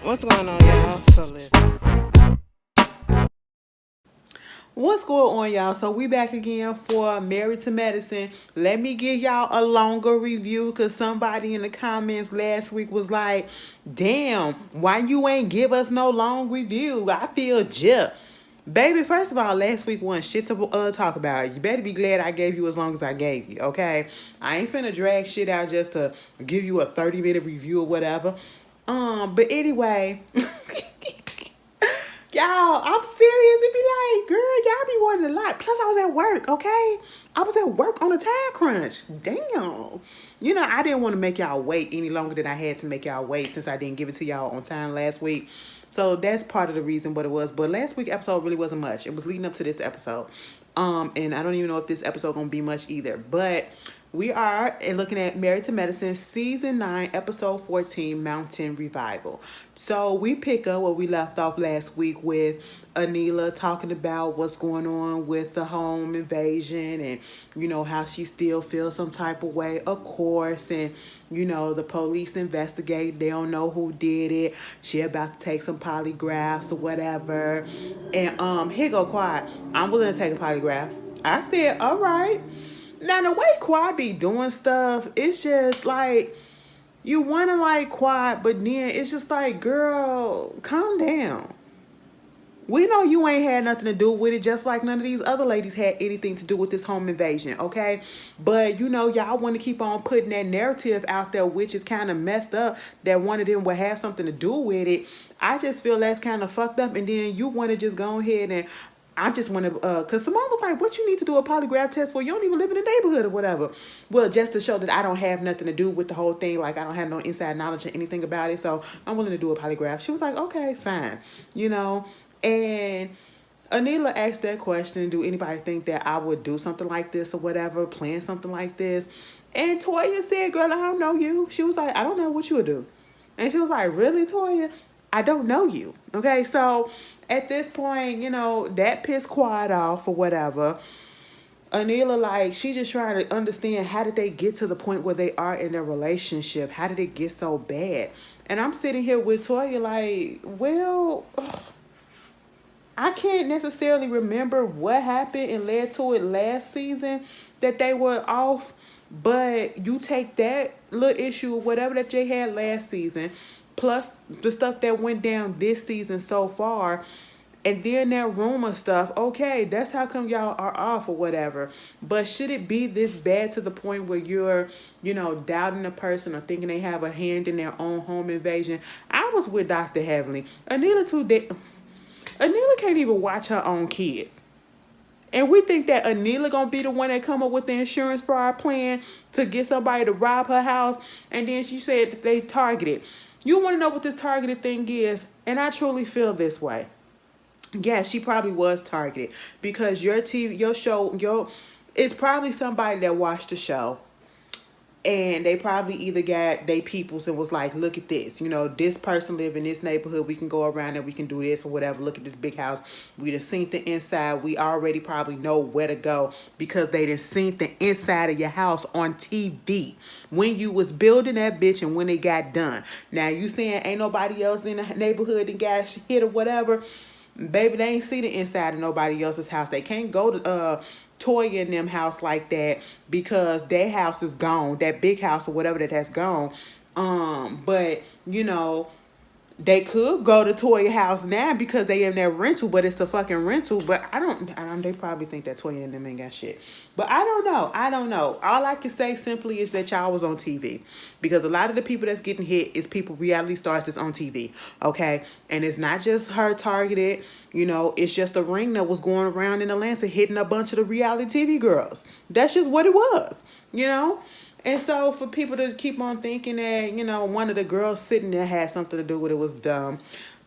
What's going on, y'all? So listen. What's going on, y'all? So we back again for Married to Medicine. Let me give y'all a longer review because somebody in the comments last week was like, damn, why you ain't give us no long review? I feel gypped. Baby, first of all, last week wasn't shit to talk about. You better be glad I gave you as long as I gave you, okay? I ain't finna drag shit out just to give you a 30-minute review or whatever. But anyway, y'all, I'm serious. It be like, girl, y'all be wanting a lot. Plus, I was at work, okay? I was at work on a time crunch. Damn. You know, I didn't want to make y'all wait any longer than I had to make y'all wait since I didn't give it to y'all on time last week. So that's part of the reason what it was. But last week's episode really wasn't much. It was leading up to this episode. And I don't even know if this episode gonna be much either. But we are looking at Married to Medicine, Season 9, Episode 14, Mountain Revival. So we pick up where we left off last week with Anila talking about what's going on with the home invasion and, you know, how she still feels some type of way, of course. And, you know, the police investigate. They don't know who did it. She about to take some polygraphs or whatever. And here go Quiet. I'm willing to take a polygraph. I said, all right. Now the way Quad be doing stuff, it's just like you wanna like Quad, but then it's just like, girl, calm down. We know you ain't had nothing to do with it, just like none of these other ladies had anything to do with this home invasion, okay? But, you know, y'all want to keep on putting that narrative out there, which is kind of messed up, that one of them would have something to do with it. I just feel that's kind of fucked up, and then you want to just go ahead and I just want to, because Simone was like, what you need to do a polygraph test for? You don't even live in the neighborhood or whatever. Well, just to show that I don't have nothing to do with the whole thing. Like, I don't have no inside knowledge or anything about it. So I'm willing to do a polygraph. She was like, okay, fine. You know, and Anila asked that question, do anybody think that I would do something like this or whatever, plan something like this? And Toya said, girl, I don't know you. She was like, I don't know what you would do. And she was like, really, Toya? I don't know you. Okay, so at this point, you know, that pissed Quad off or whatever. Anila, like, she just trying to understand how did they get to the point where they are in their relationship? How did it get so bad? And I'm sitting here with Toya like, well, I can't necessarily remember what happened and led to it last season that they were off, but you take that little issue or whatever that they had last season, plus the stuff that went down this season so far, and then that rumor stuff, okay, that's how come y'all are off or whatever. But should it be this bad to the point where you're, you know, doubting a person or thinking they have a hand in their own home invasion? I was with Dr. Heavenly. Anila can't even watch her own kids. And we think that Anila gonna be the one that come up with the insurance for our plan to get somebody to rob her house. And then she said that they targeted. You want to know what this targeted thing is? And I truly feel this way. Yeah, she probably was targeted because your TV, your show, it's probably somebody that watched the show. And they probably either got they peoples and was like, look at this. You know, this person live in this neighborhood. We can go around and we can do this or whatever. Look at this big house. We done seen the inside. We already probably know where to go because they done seen the inside of your house on TV when you was building that bitch and when it got done. Now, you saying ain't nobody else in the neighborhood that got hit or whatever. Baby, they ain't see the inside of nobody else's house. They can't go to Toya in them house like that because their house is gone. That big house or whatever that's gone. But you know, they could go to Toya house now because they in their rental, but it's a fucking rental. But I don't. They probably think that Toya and them ain't got shit. But I don't know. I don't know. All I can say simply is that y'all was on TV because a lot of the people that's getting hit is people reality stars that's on TV. Okay, and it's not just her targeted. You know, it's just a ring that was going around in Atlanta hitting a bunch of the reality TV girls. That's just what it was. You know. And so for people to keep on thinking that, you know, one of the girls sitting there had something to do with it was dumb.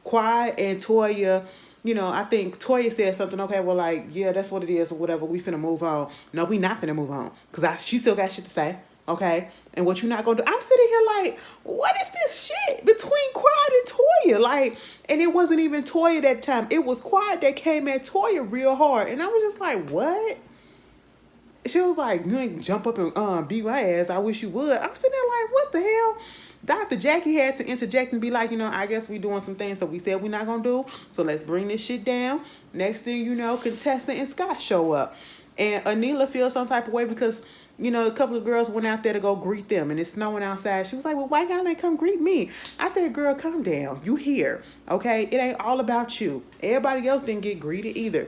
Quiet and Toya, you know, I think Toya said something, okay, well, like, yeah, that's what it is or whatever. We finna move on. No, we not finna move on. Because she still got shit to say, okay? And what you not gonna do? I'm sitting here like, what is this shit between Quiet and Toya? Like, and it wasn't even Toya that time. It was Quiet that came at Toya real hard. And I was just like, what? She was like, you ain't jump up and beat my ass. I wish you would. I'm sitting there like, what the hell? Dr. Jackie had to interject and be like, I guess we doing some things that we said we're not going to do. So let's bring this shit down. Next thing you know, Contessa and Scott show up. And Anila feels some type of way because, a couple of girls went out there to go greet them and it's snowing outside. She was like, well, why y'all ain't come greet me? I said, girl, calm down. You here, okay? It ain't all about you. Everybody else didn't get greeted either,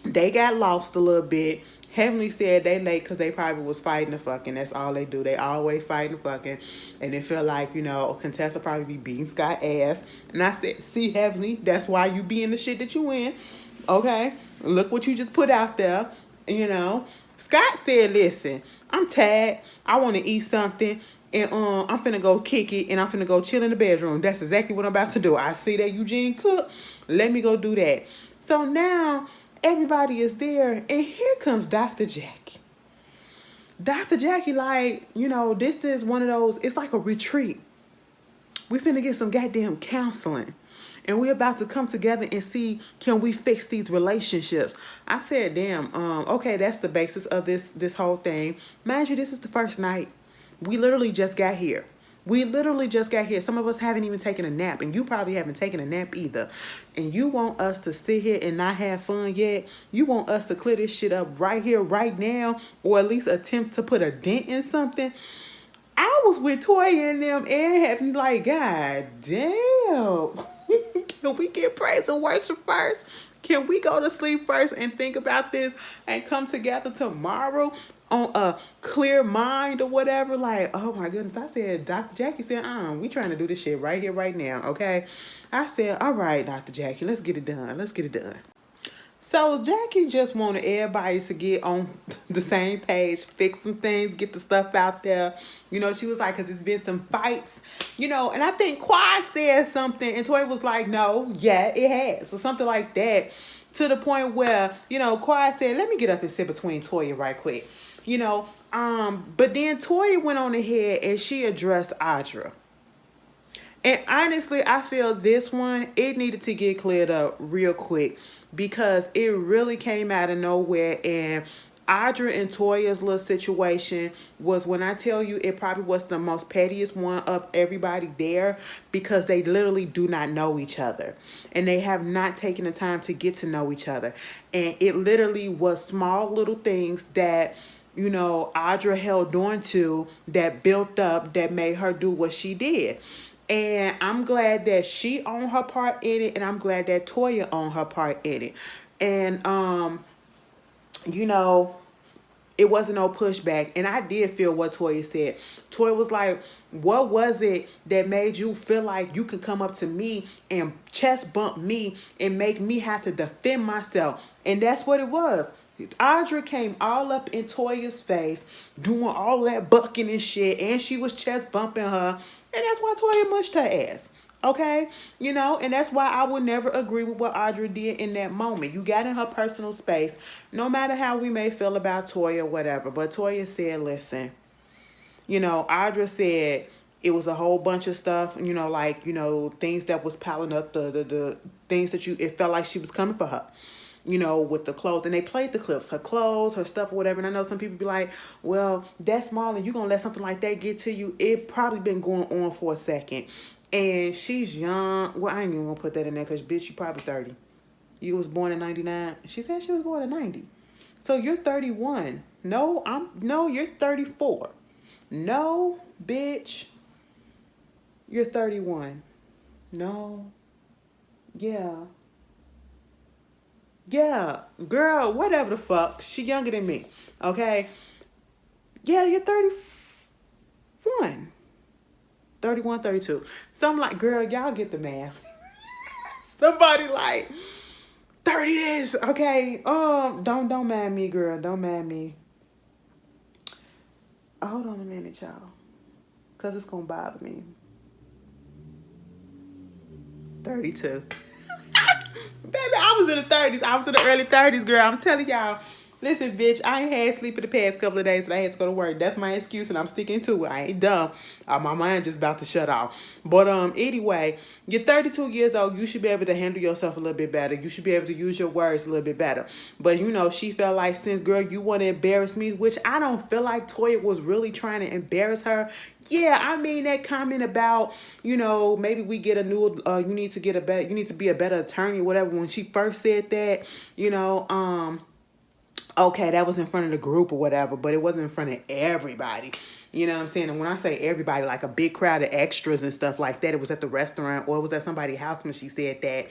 They got lost a little bit. Heavenly said they late because they probably was fighting the fucking. That's all they do. They always fighting the fucking. And they feel like, Contessa probably be beating Scott ass. And I said, see, Heavenly, that's why you be in the shit that you in. Okay? Look what you just put out there. Scott said, listen, I'm tired. I want to eat something. And I'm finna go kick it. And I'm finna go chill in the bedroom. That's exactly what I'm about to do. I see that Eugene cook. Let me go do that. So now everybody is there, and here comes Dr. Jackie. Dr. Jackie, this is one of those, it's like a retreat. We finna get some goddamn counseling. And we're about to come together and see, can we fix these relationships? I said, damn, okay, that's the basis of this whole thing. Mind you, this is the first night. We literally just got here. Some of us haven't even taken a nap, and you probably haven't taken a nap either. And you want us to sit here and not have fun yet? You want us to clear this shit up right here, right now, or at least attempt to put a dent in something? I was with Toya and them and having like, God damn. Can we get praise and worship first? Can we go to sleep first and think about this and come together tomorrow on a clear mind or whatever? Like, oh my goodness. I said, Dr. Jackie said, we trying to do this shit right here, right now, okay? I said, all right, Dr. Jackie, let's get it done. So Jackie just wanted everybody to get on the same page, fix some things, get the stuff out there. She was like, because there's been some fights, and I think Quad said something, and Toy was like, no, yeah, it has, or something like that, to the point where, Quad said, let me get up and sit between Toya right quick, but then Toya went on ahead and she addressed Audra. And honestly, I feel this one, it needed to get cleared up real quick because it really came out of nowhere. And Audra and Toya's little situation was, when I tell you, it probably was the most pettiest one of everybody there because they literally do not know each other. And they have not taken the time to get to know each other. And it literally was small little things that Audra held on to that built up that made her do what she did. And I'm glad that she owned her part in it, and I'm glad that Toya owned her part in it. And it wasn't no pushback. And I did feel what Toya said. Toya was like, what was it that made you feel like you could come up to me and chest bump me and make me have to defend myself? And that's what it was. Audra came all up in Toya's face, doing all that bucking and shit, and she was chest bumping her, and that's why Toya mushed her ass. Okay? And that's why I would never agree with what Audra did in that moment. You got in her personal space, no matter how we may feel about Toya or whatever. But Toya said, listen, Audra said it was a whole bunch of stuff, things that was piling up, the things that it felt like she was coming for her. With the clothes. And they played the clips, her clothes, her stuff or whatever. And I know some people be like, well, that's small and you're going to let something like that get to you. It probably been going on for a second. And she's young. Well, I ain't even going to put that in there because, bitch, you probably 30. You was born in 99. She said she was born in 90. So you're 31. No, you're 34. No, bitch. You're 31. No. Yeah. Yeah, girl, whatever the fuck. She younger than me, okay? Yeah, you're 31. 31, 32. Something like, girl, y'all get the math. Somebody like 30 this, okay? Don't mind me, girl. Don't mind me. Hold on a minute, y'all. Because it's going to bother me. 32. Baby, I was in the 30s. I was in the early 30s, girl. I'm telling y'all. Listen, bitch, I ain't had sleep in the past couple of days, and I had to go to work. That's my excuse, and I'm sticking to it. I ain't dumb. My mind just about to shut off. But anyway, you're 32 years old. You should be able to handle yourself a little bit better. You should be able to use your words a little bit better. But you know, she felt like, since girl, you want to embarrass me, which I don't feel like Toya was really trying to embarrass her. Yeah, I mean that comment about, you know, maybe we get a new, you need to be a better attorney or whatever. When she first said that, you know, okay, that was in front of the group or whatever, but it wasn't in front of everybody. You know what I'm saying? And when I say everybody, like a big crowd of extras and stuff like that, it was at the restaurant or it was at somebody's house when she said that.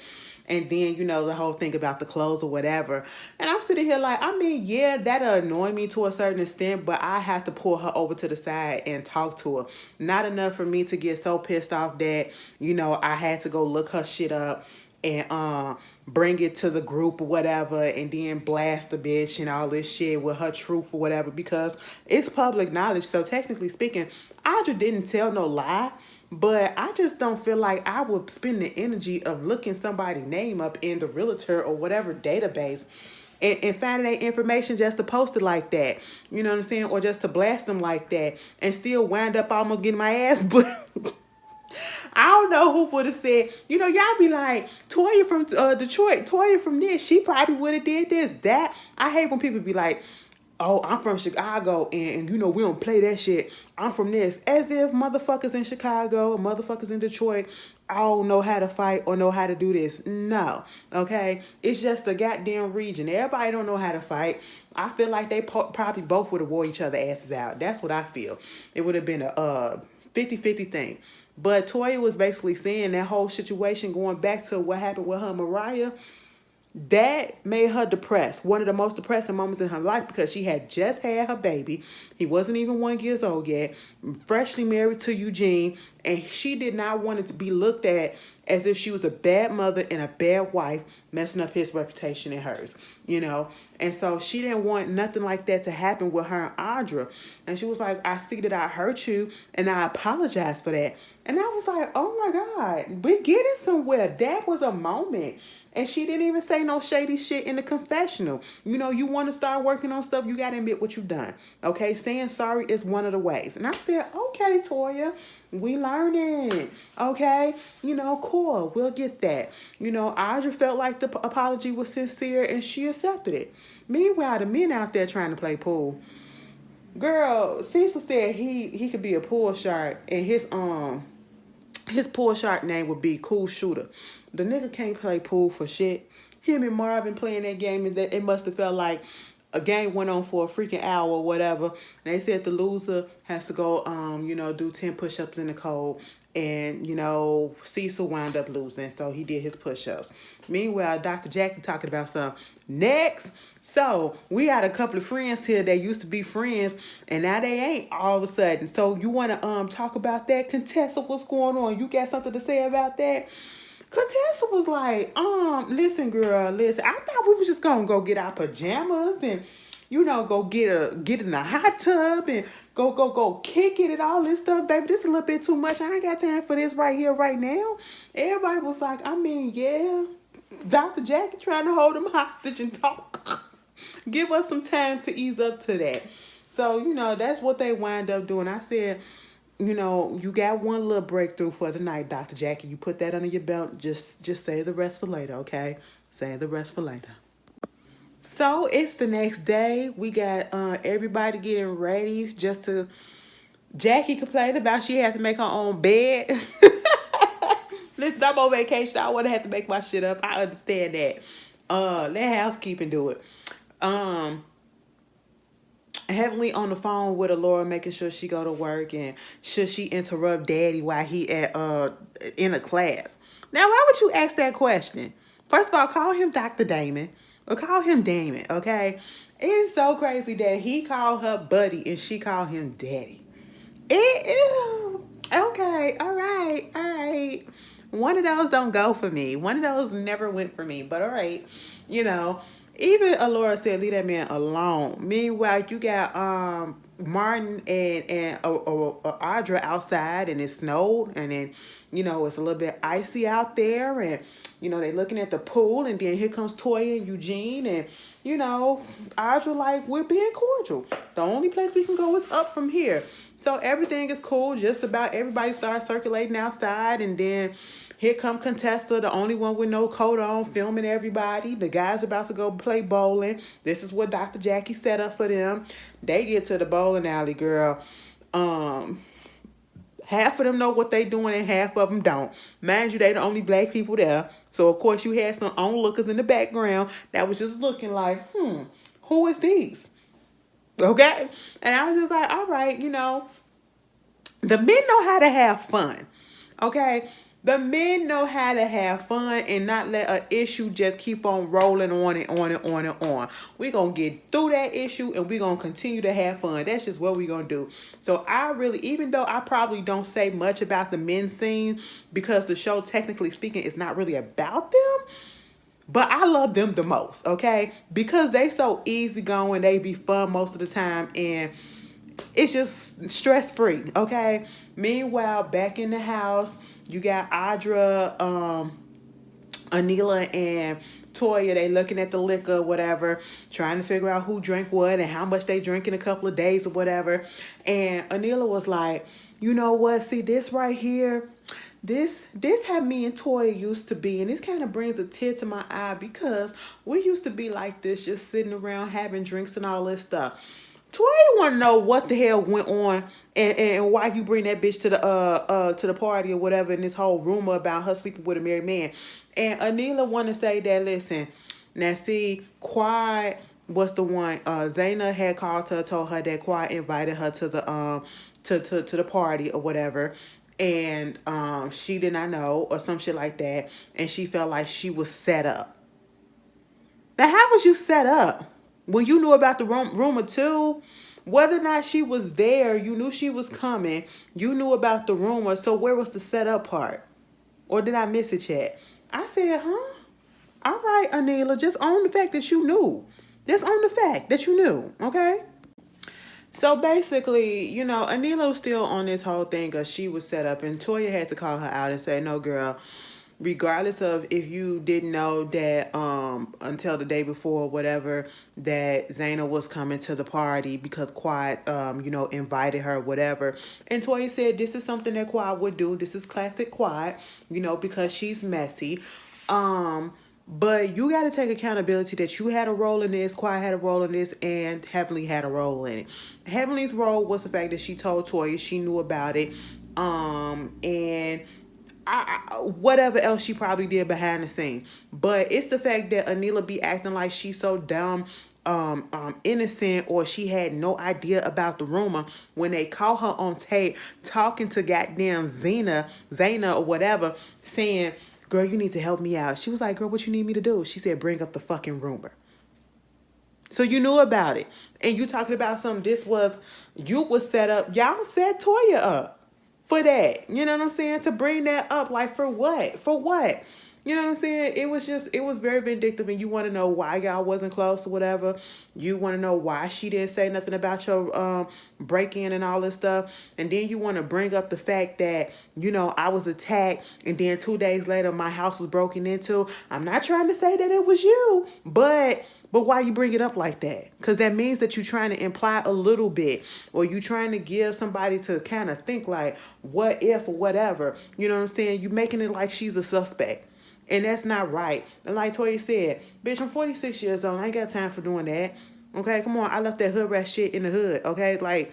And then, you know, the whole thing about the clothes or whatever. And I'm sitting here like, I mean, yeah, that'll annoy me to a certain extent, but I have to pull her over to the side and talk to her. Not enough for me to get so pissed off that, you know, I had to go look her shit up and bring it to the group or whatever, and then blast the bitch and all this shit with her truth or whatever, because it's public knowledge. So technically speaking, Audra didn't tell no lie, but I just don't feel like I would spend the energy of looking somebody's name up in the realtor or whatever database and finding that information just to post it like that. You know what I'm saying? Or just to blast them like that and still wind up almost getting my ass but I don't know who would have said, you know, y'all be like, Toya from Detroit, Toya from this, she probably would have did this, that. I hate when people be like, oh, I'm from Chicago, and you know, we don't play that shit. I'm from this. As if motherfuckers in Chicago, motherfuckers in Detroit, all know how to fight or know how to do this. No, okay? It's just a goddamn region. Everybody don't know how to fight. I feel like they probably both would have wore each other asses out. That's what I feel. It would have been a 50-50 thing. But Toya was basically saying that whole situation, going back to what happened with her and Mariah, that made her depressed. One of the most depressing moments in her life, because she had just had her baby. He wasn't even 1 year old yet, freshly married to Eugene, and she did not want it to be looked at as if she was a bad mother and a bad wife, messing up his reputation and hers, you know. And so she didn't want nothing like that to happen with her and Audra. And she was like, I see that I hurt you, and I apologize for that. And I was like, oh my God, we're getting somewhere. That was a moment. And she didn't even say no shady shit in the confessional. You know, you want to start working on stuff, you got to admit what you've done. Okay, saying sorry is one of the ways. And I said, okay, Toya, we learning. Okay, you know, cool, we'll get that. You know, Audra felt like the apology was sincere and she accepted it. Meanwhile, the men out there trying to play pool. Girl, Cecil said he could be a pool shark, and his pool shark name would be Cool Shooter. The nigga can't play pool for shit. Him and Marvin playing that game, and that it must have felt like a game went on for a freaking hour or whatever. And they said the loser has to go, you know, do 10 push-ups in the cold. And, you know, Cecil wound up losing, so he did his push-ups. Meanwhile, Dr. Jackie talking about some next. So, we had a couple of friends here that used to be friends, and now they ain't all of a sudden. So, you want to talk about that? Contessa, what's going on? You got something to say about that? Contessa was like, listen, girl, listen. I thought we was just gonna go get our pajamas and, you know, go get in the hot tub and go kick it and all this stuff, baby. This is a little bit too much. I ain't got time for this right here, right now. Everybody was like, I mean, yeah, Dr. Jackie trying to hold them hostage and talk. Give us some time to ease up to that. So, you know, that's what they wind up doing. I said, you know, you got one little breakthrough for the night, Dr. Jackie. You put that under your belt. Just save the rest for later, okay? Save the rest for later. So it's the next day. We got everybody getting ready just to... Jackie complained about she had to make her own bed. Listen, I'm on vacation. I want to have to make my shit up. I understand that. Let housekeeping do it. Heavily on the phone with Alora, making sure she go to work, and should she interrupt Daddy while he at in a class. Now, why would you ask that question? First of all, call him Dr. Damon, or call him Damon, okay? It's so crazy that he called her buddy and she called him Daddy. Okay, all right. One of those don't go for me. One of those never went for me, but all right, you know. Even Alora said, leave that man alone. Meanwhile, you got Martin and Audra outside, and it snowed, and then it's a little bit icy out there, and they looking at the pool, and then here comes Toya and Eugene, and Audra like, we're being cordial. The only place we can go is up from here. So everything is cool. Just about everybody starts circulating outside, and then here come Contessa, the only one with no coat on, filming everybody. The guys about to go play bowling. This is what Dr. Jackie set up for them. They get to the bowling alley, girl. Half of them know what they doing and half of them don't. Mind you, they the only black people there. So, of course, you had some onlookers in the background that was just looking like, who is these? Okay? And I was just like, all right, the men know how to have fun. Okay? The men know how to have fun and not let an issue just keep on rolling on and on and on and on. We're going to get through that issue and we're going to continue to have fun. That's just what we're going to do. So I really, even though I probably don't say much about the men's scene because the show, technically speaking, is not really about them, but I love them the most, okay? Because they so easygoing, they be fun most of the time, and it's just stress-free, okay? Meanwhile, back in the house, you got Audra, Anila, and Toya. They looking at the liquor, whatever, trying to figure out who drank what and how much they drink in a couple of days or whatever. And Anila was like, you know what? See, this right here, this how me and Toya used to be, and this kind of brings a tear to my eye because we used to be like this, just sitting around having drinks and all this stuff. Toya want to know what the hell went on and why you bring that bitch to the party or whatever, and this whole rumor about her sleeping with a married man. And Anila want to say that, listen, now see, Quad was the one, Zaina had called her, told her that Quad invited her to the to the party or whatever, and she did not know or some shit like that, and she felt like she was set up. Now, how was you set up? When you knew about the rumor too, whether or not she was there, you knew she was coming, you knew about the rumor, so where was the setup part? Or did I miss it yet? I said, huh? All right, Anila, just own the fact that you knew. Just own the fact that you knew, okay? So basically, Anila was still on this whole thing because she was set up, and Toya had to call her out and say, no, girl, regardless of if you didn't know that until the day before or whatever, that Zaina was coming to the party because Quad invited her, whatever. And Toya said this is something that Quad would do. This is classic Quad, because she's messy. But you got to take accountability that you had a role in this, Quad had a role in this, and Heavenly had a role in it. Heavenly's role was the fact that she told Toya she knew about it, and whatever else she probably did behind the scene. But it's the fact that Anila be acting like she's so dumb, innocent, or she had no idea about the rumor when they caught her on tape talking to goddamn Zaina or whatever, saying, girl, you need to help me out. She was like, girl, what you need me to do? She said, bring up the fucking rumor. So you knew about it. And you talking about something, you was set up. Y'all set Toya up for that. You know what I'm saying? To bring that up. Like, for what? For what? You know what I'm saying? It was very vindictive, and you want to know why y'all wasn't close or whatever. You want to know why she didn't say nothing about your break-in and all this stuff. And then you want to bring up the fact that, I was attacked, and then 2 days later, my house was broken into. I'm not trying to say that it was you, but why you bring it up like that? Because that means that you're trying to imply a little bit, or you trying to give somebody to kind of think like, what if or whatever. You know what I'm saying? You making it like she's a suspect. And that's not right. And like Toya said, bitch, I'm 46 years old. I ain't got time for doing that. Okay, come on. I left that hood rat shit in the hood. Okay, like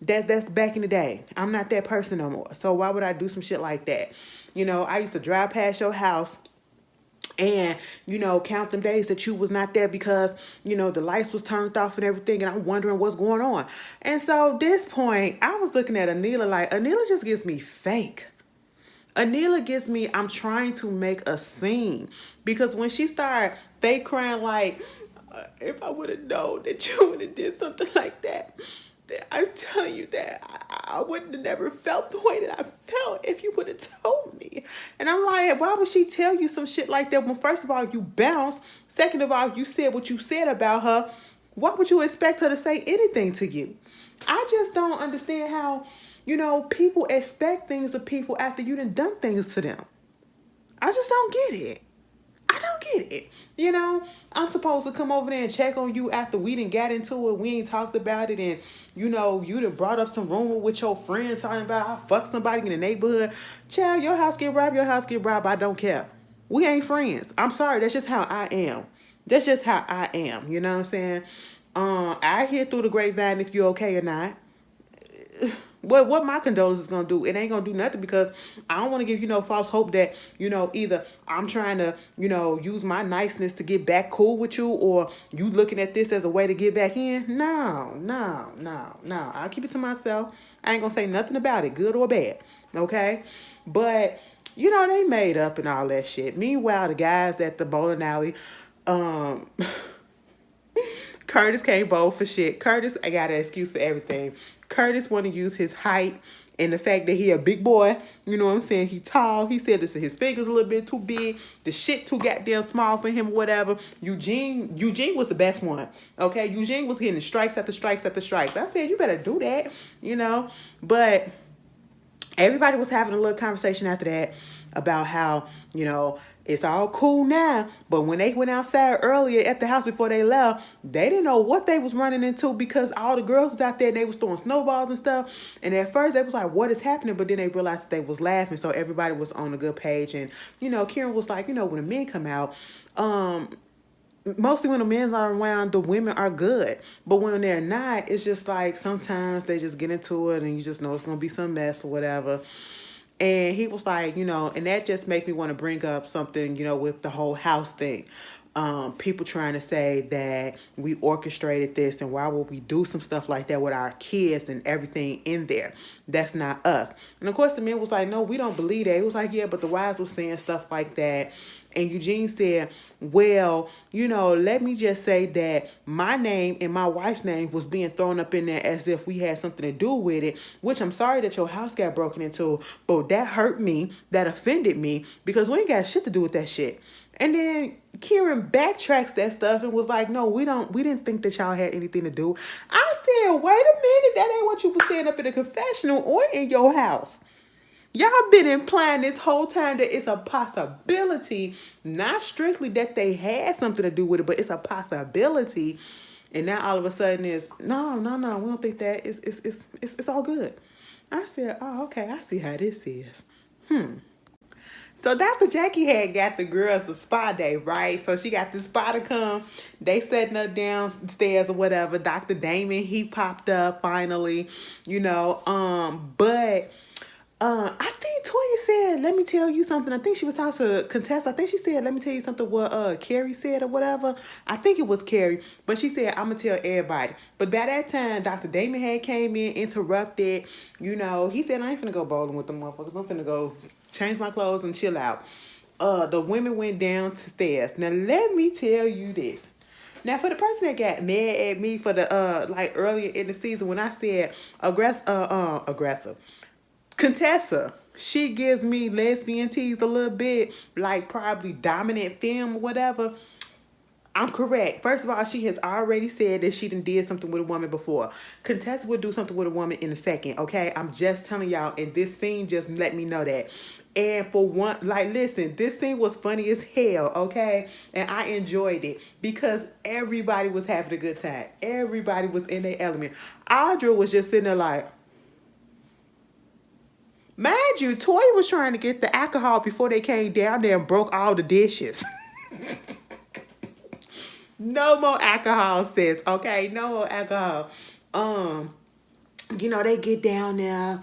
that's back in the day. I'm not that person no more. So why would I do some shit like that? I used to drive past your house and, count them days that you was not there because, the lights was turned off and everything, and I'm wondering what's going on. And so this point, I was looking at Anila like, Anila just gives me fake. Anila gives me, I'm trying to make a scene. Because when she started fake crying like, if I would have known that you would have did something like that, I'm telling you that I wouldn't have never felt the way that I felt if you would have told me. And I'm like, why would she tell you some shit like that? Well, first of all, you bounced. Second of all, you said what you said about her. Why would you expect her to say anything to you? I just don't understand how, people expect things of people after you done things to them. I just don't get it. I don't get it. I'm supposed to come over there and check on you after we done got into it. We ain't talked about it. And, you done brought up some rumor with your friends talking about I fuck somebody in the neighborhood. Child, your house get robbed, your house get robbed. I don't care. We ain't friends. I'm sorry. That's just how I am. That's just how I am. You know what I'm saying? I hear through the grapevine if you're okay or not. What my condolences gonna do? It ain't gonna do nothing, because I don't want to give you no false hope that either I'm trying to use my niceness to get back cool with you, or you looking at this as a way to get back in. No. I'll keep it to myself. I ain't gonna say nothing about it, good or bad. Okay, but they made up and all that shit. Meanwhile, the guys at the bowling alley, Curtis can't bowl for shit. Curtis, I got an excuse for everything. Curtis want to use his height and the fact that he a big boy. You know what I'm saying? He tall. He said this, his fingers a little bit too big. The shit too goddamn small for him or whatever. Eugene was the best one. Okay? Eugene was getting strikes after strikes after strikes. I said, you better do that. But everybody was having a little conversation after that about how, it's all cool now, but when they went outside earlier at the house before they left, they didn't know what they was running into, because all the girls was out there and they was throwing snowballs and stuff. And at first they was like, what is happening? But then they realized that they was laughing. So everybody was on a good page. And, Karen was like, when the men come out, mostly when the men are around, the women are good. But when they're not, it's just like sometimes they just get into it and you just know it's going to be some mess or whatever. And he was like, and that just makes me want to bring up something, with the whole house thing. People trying to say that we orchestrated this, and why would we do some stuff like that with our kids and everything in there? That's not us. And of course the man was like, no, we don't believe that. It was like, yeah, but the wives was saying stuff like that. And Eugene said, well, let me just say that my name and my wife's name was being thrown up in there as if we had something to do with it, which I'm sorry that your house got broken into, but that hurt me, that offended me, because we ain't got shit to do with that shit. And then Kieran backtracks that stuff and was like, no, we didn't think that y'all had anything to do. I said, wait a minute, that ain't what you were saying up in the confessional or in your house. Y'all been implying this whole time that it's a possibility, not strictly that they had something to do with it, but it's a possibility. And now all of a sudden it's, no, we don't think that. It's all good. I said, oh, okay, I see how this is. So Dr. Jackie had got the girls a spa day, right? So she got the spa to come. They setting her downstairs or whatever. Dr. Damon, he popped up finally, but I think Toya said, let me tell you something. I think she was talking to Contessa. I think she said, let me tell you something what Carrie said or whatever. I think it was Carrie. But she said, I'm going to tell everybody. But by that time, Dr. Damon had came in, interrupted. He said, I ain't finna go bowling with the motherfuckers. I'm finna go change my clothes and chill out. The women went down to theirs. Now, let me tell you this. Now, for the person that got mad at me for the, earlier in the season when I said aggressive. Contessa, she gives me lesbian tease a little bit, like probably dominant femme or whatever. I'm correct. First of all, she has already said that she did something with a woman before. Contessa would do something with a woman in a second, okay? I'm just telling y'all, and this scene just let me know that. And for one, listen, this scene was funny as hell, okay? And I enjoyed it because everybody was having a good time. Everybody was in their element. Audra was just sitting there like, mind you, Toya was trying to get the alcohol before they came down there and broke all the dishes. No more alcohol, sis, okay? No more alcohol. They get down there.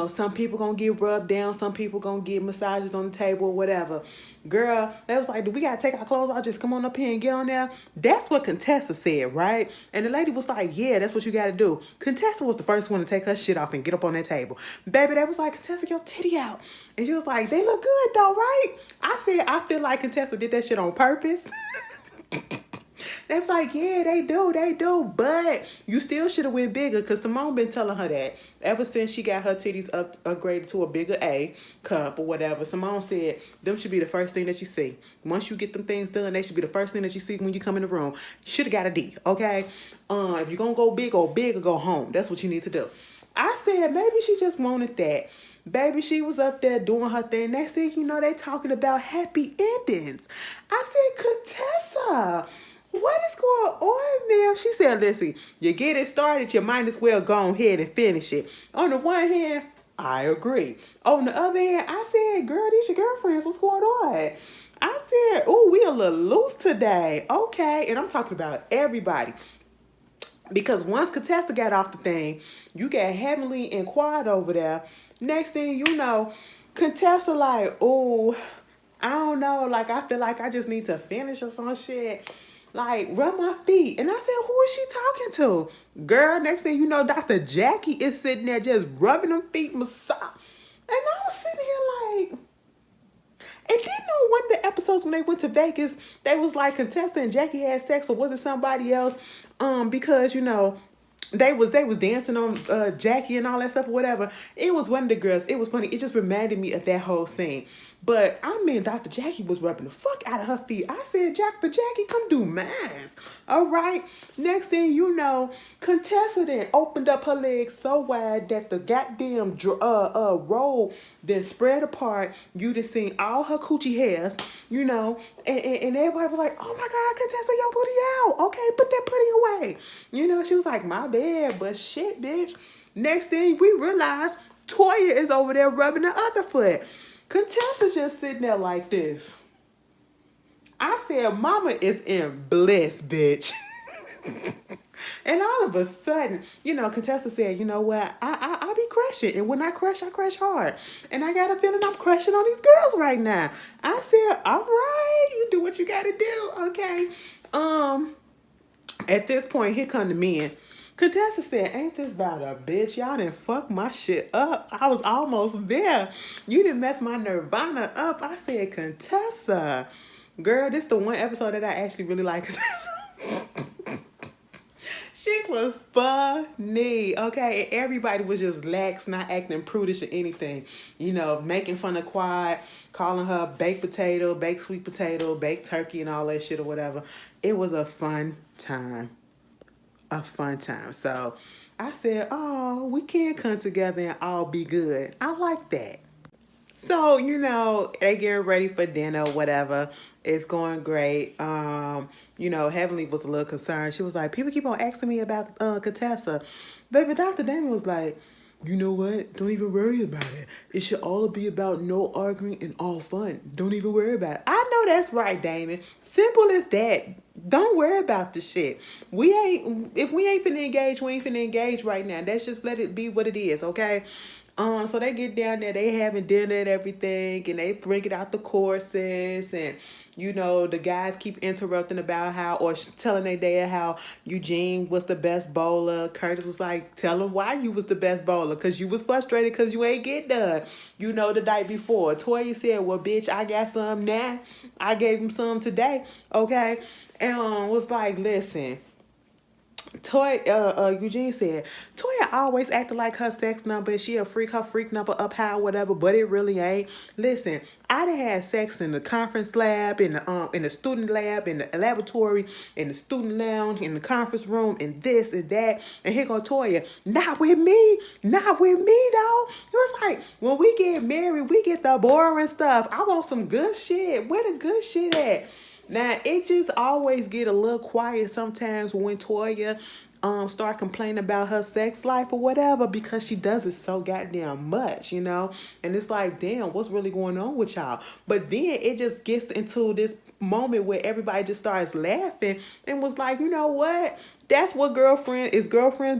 Some people gonna get rubbed down. Some people gonna get massages on the table or whatever. Girl, they was like, do we gotta take our clothes off? Just come on up here and get on there. That's what Contessa said, right? And the lady was like, yeah, that's what you gotta do. Contessa was the first one to take her shit off and get up on that table. Baby, they was like, Contessa, your titty out. And she was like, they look good though, right? I said, I feel like Contessa did that shit on purpose. They was like, yeah, they do. But you still should have went bigger, because Simone been telling her that ever since she got her titties upgraded to a bigger A cup or whatever. Simone said them should be the first thing that you see. Once you get them things done, they should be the first thing that you see when you come in the room. You should have got a D, okay? If you're going to go big or go home. That's what you need to do. I said maybe she just wanted that. Baby, she was up there doing her thing. Next thing you know, they talking about happy endings. I said, Contessa, what is going on, ma'am? She said, listen, you get it started, you might as well go ahead and finish it. On the one hand, I agree. On the other hand, I said, girl, these your girlfriends. What's going on? I said, oh, we a little loose today. Okay. And I'm talking about everybody. Because once Contessa got off the thing, you got Heavenly and Quad over there. Next thing you know, Contessa like, oh, I don't know. Like, I feel like I just need to finish or some shit. Like, rub my feet. And I said, who is she talking to? Girl, next thing you know, Dr. Jackie is sitting there just rubbing them feet, massage. And I was sitting here like... And didn't know one of the episodes when they went to Vegas, they was like Contessa and Jackie had sex, or was it somebody else? Because you know, they was dancing on Jackie and all that stuff or whatever. It was one of the girls. It was funny. It just reminded me of that whole scene. But I mean, Dr. Jackie was rubbing the fuck out of her feet. I said, Dr. Jackie, come do mine. All right. Next thing you know, Contessa then opened up her legs so wide that the goddamn roll then spread apart. You just seen all her coochie hairs, you know, and everybody was like, oh my God, Contessa, your booty out. Okay, put that putty away. You know, she was like, my bad, but shit, bitch. Next thing we realized, Toya is over there rubbing the other foot. Contessa just sitting there like this. I said, mama is in bliss, bitch. And all of a sudden, you know, Contessa said, you know what, I be crushing. And when I crush hard. And I got a feeling I'm crushing on these girls right now. I said, all right, you do what you got to do, okay? At this point, here come the men. Contessa said, ain't this about a bitch? Y'all done fuck my shit up. I was almost there. You done mess my nirvana up. I said, Contessa. Girl, this the one episode that I actually really like Contessa. She was funny, okay? And everybody was just lax, not acting prudish or anything. You know, making fun of Quad, calling her baked potato, baked sweet potato, baked turkey, and all that shit or whatever. It was a fun time. A fun time. So I said, oh, we can come together and all be good. I like that. So, you know, they getting ready for dinner, whatever. It's going great. You know, Heavenly was a little concerned. She was like, people keep on asking me about Contessa. Baby, Dr. Damon was like, you know what? Don't even worry about it. It should all be about no arguing and all fun. Don't even worry about it. I know that's right, Damon. Simple as that. Don't worry about the shit. If we ain't finna engage, we ain't finna engage right now. Let's just let it be what it is, okay? So they get down there, they having dinner and everything, and they bring out the courses, and you know, the guys keep interrupting about how, or telling their dad how Eugene was the best bowler. Curtis was like, tell him why you was the best bowler, because you was frustrated because you ain't get done, you know, the night before. Toya said, well, bitch, I got some now. I gave him some today, okay? And was like, listen, Eugene said, Toya always acted like her sex number and she a freak, her freak number up high, whatever, but it really ain't. Listen, I done had sex in the conference lab, in the student lab, in the laboratory, in the student lounge, in the conference room, and this and that. And here go Toya, not with me though. It was like, when we get married, we get the boring stuff. I want some good shit. Where the good shit at? Now, it just always get a little quiet sometimes when Toya start complaining about her sex life or whatever, because she does it so goddamn much, you know? And it's like, damn, what's really going on with y'all? But then it just gets into this moment where everybody just starts laughing and was like, you know what? That's what girlfriend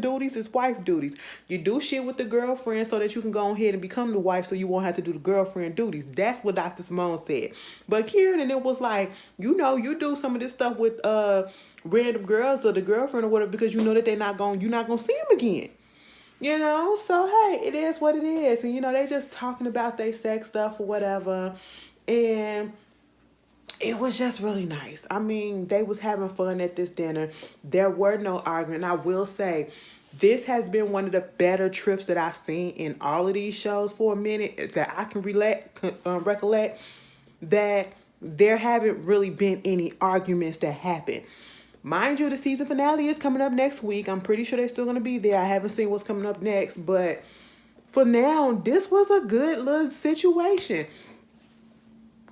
duties, is wife duties. You do shit with the girlfriend so that you can go ahead and become the wife so you won't have to do the girlfriend duties. That's what Dr. Simone said. But Kieran, and it was like, you know, you do some of this stuff with random girls or the girlfriend or whatever, because you know that you're not gonna see them again. You know, so hey, it is what it is. And you know, they just talking about their sex stuff or whatever. And It was just really nice. I mean, they was having fun at this dinner. There were no arguing. I will say, this has been one of the better trips that I've seen in all of these shows for a minute that I can recollect that there haven't really been any arguments that happen. Mind you, the season finale is coming up next week. I'm pretty sure they're still going to be there. I haven't seen what's coming up next, but for now, this was a good little situation.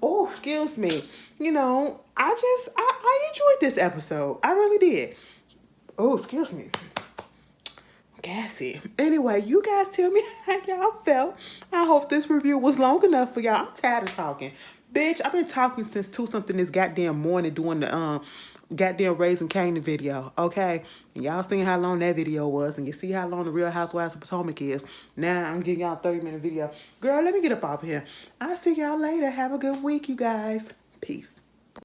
Oh, excuse me. You know, I enjoyed this episode. I really did. Oh, excuse me. Gassy. Anyway, you guys tell me how y'all felt. I hope this review was long enough for y'all. I'm tired of talking. Bitch, I've been talking since 2 something this goddamn morning doing the goddamn Raising Kanan video, okay? And y'all seen how long that video was, and you see how long the Real Housewives of Potomac is. Now I'm giving y'all a 30-minute video. Girl, let me get up off here. I'll see y'all later. Have a good week, you guys. Peace.